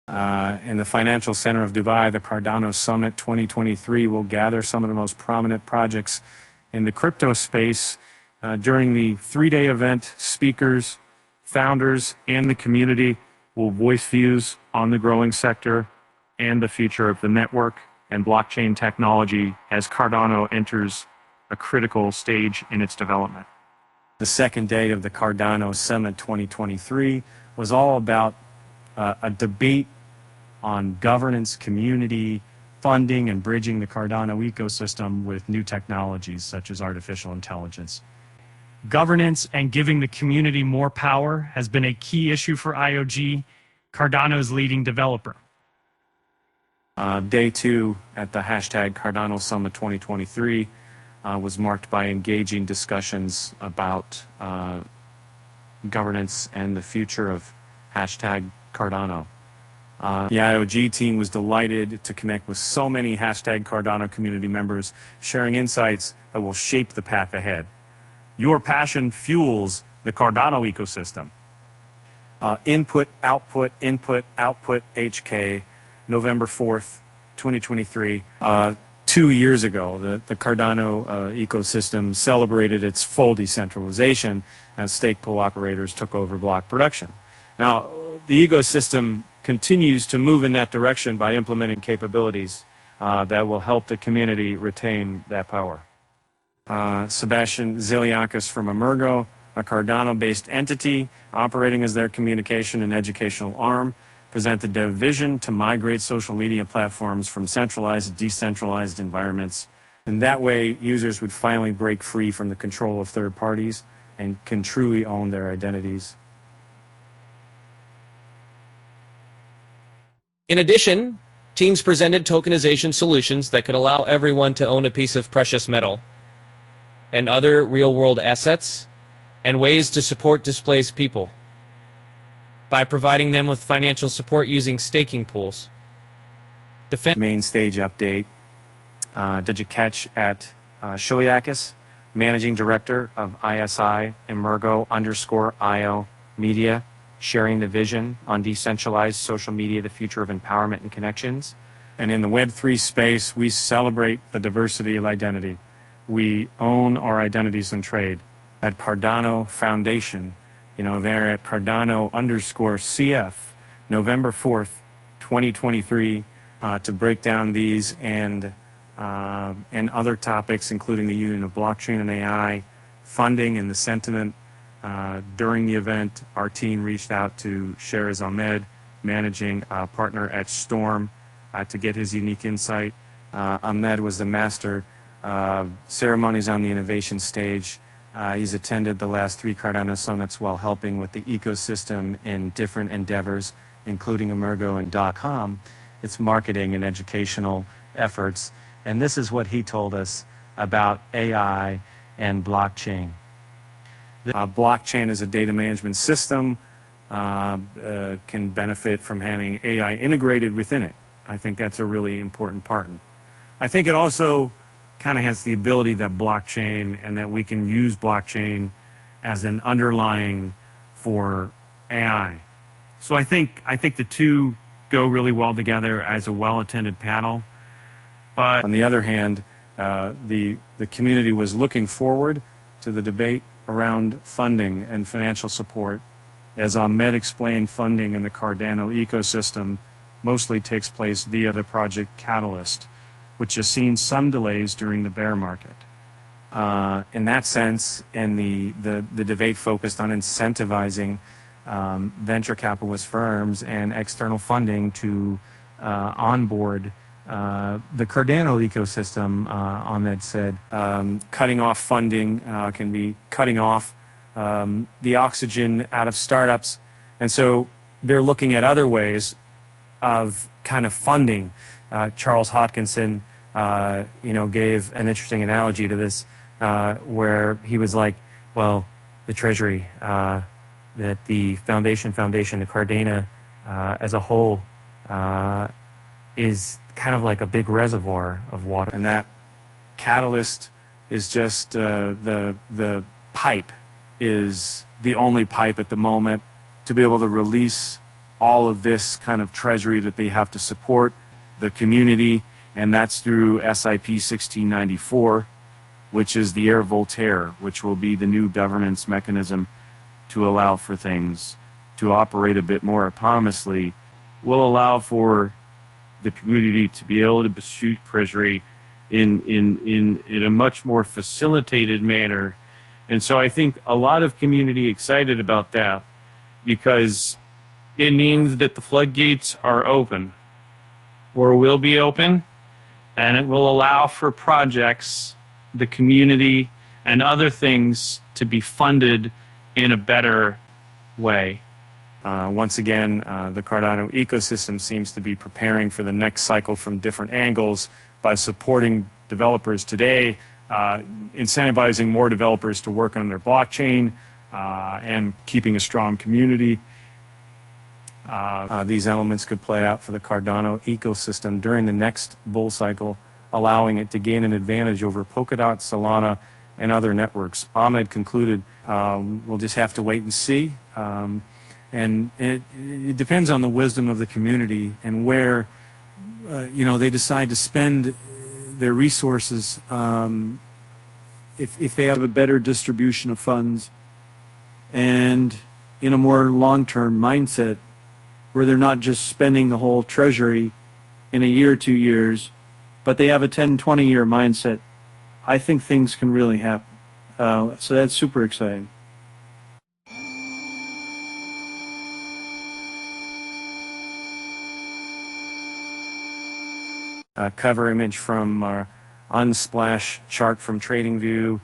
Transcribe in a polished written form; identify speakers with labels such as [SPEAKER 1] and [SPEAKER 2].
[SPEAKER 1] In the financial center of Dubai, the Cardano Summit 2023 will gather some of the most prominent projects in the crypto space. During the three-day event, speakers, founders, and the community will voice views on the growing sector and the future of the network and blockchain technology as Cardano enters a critical stage in its development. The second day of the Cardano Summit 2023 was all about a debate on governance, community, funding, and bridging the Cardano ecosystem with new technologies such as artificial intelligence. Governance and giving the community more power has been a key issue for IOG, Cardano's leading developer. Day two at the hashtag Cardano Summit 2023 was marked by engaging discussions about governance and the future of hashtag Cardano. The IOG team was delighted to connect with so many hashtag Cardano community members, sharing insights that will shape the path ahead. Your passion fuels the Cardano ecosystem. Input, output, HK, November 4th, 2023. 2 years ago, the Cardano ecosystem celebrated its full decentralization as stake pool operators took over block production. Now, the ecosystem continues to move in that direction by implementing capabilities that will help the community retain that power. Sebastian Ziliakis from Emergo, a Cardano-based entity operating as their communication and educational arm, presented their vision to migrate social media platforms from centralized to decentralized environments. And that way, users would finally break free from the control of third parties and can truly own their identities.
[SPEAKER 2] In addition, teams presented tokenization solutions that could allow everyone to own a piece of precious metal and other real-world assets, and ways to support displaced people by providing them with financial support using staking pools.
[SPEAKER 1] Main stage update. Did you catch at Ziliakis, Managing Director of ISI Emergo_IO Media, sharing the vision on decentralized social media, the future of empowerment and connections? And in the Web3 space, we celebrate the diversity of identity. We own our identities in trade. At Cardano Foundation, they're at Cardano_CF, November 4th, 2023, to break down these and other topics, including the union of blockchain and AI, funding, and the sentiment. During the event, our team reached out to Sheraz Ahmed, managing partner at Storm, to get his unique insight. Ahmed was the master ceremonies on the innovation stage. He's attended the last 3 Cardano Summits while helping with the ecosystem in different endeavors, including Emergo and .com, its marketing and educational efforts. And this is what he told us about AI and blockchain. Blockchain is a data management system, can benefit from having AI integrated within it. I think that's a really important part. I think it also kind of has the ability that blockchain and that we can use blockchain as an underlying for AI. So I think the two go really well together as a well-attended panel. But on the other hand, the community was looking forward to the debate around funding and financial support. As Ahmed explained, funding in the Cardano ecosystem mostly takes place via the project Catalyst, which has seen some delays during the bear market. In that sense, and the debate focused on incentivizing venture capitalist firms and external funding to onboard the Cardano ecosystem. Ahmed said cutting off funding can be cutting off the oxygen out of startups. And so they're looking at other ways of kind of funding. Charles Hodkinson gave an interesting analogy to this, where he was like, well, the Treasury, that the foundation, the Cardano as a whole is kind of like a big reservoir of water. And that catalyst is just the pipe, is the only pipe at the moment to be able to release all of this kind of treasury that they have to support the community, and that's through SIP 1694, which is the Air Voltaire, which will be the new governance mechanism to allow for things to operate a bit more autonomously, will allow for the community to be able to pursue treasury in a much more facilitated manner. And so I think a lot of community excited about that, because it means that the floodgates are open, or will be open, and it will allow for projects, the community, and other things to be funded in a better way. Once again, the Cardano ecosystem seems to be preparing for the next cycle from different angles by supporting developers today, incentivizing more developers to work on their blockchain, and keeping a strong community. These elements could play out for the Cardano ecosystem during the next bull cycle, allowing it to gain an advantage over Polkadot, Solana, and other networks. Ahmed concluded, we'll just have to wait and see. And it depends on the wisdom of the community and where they decide to spend their resources.
[SPEAKER 3] If they have a better distribution of funds and in a more long-term mindset, where they're not just spending the whole treasury in a year or 2 years, but they have a 10, 20-year mindset, I think things can really happen. So that's super exciting.
[SPEAKER 1] Cover image from our Unsplash chart from TradingView.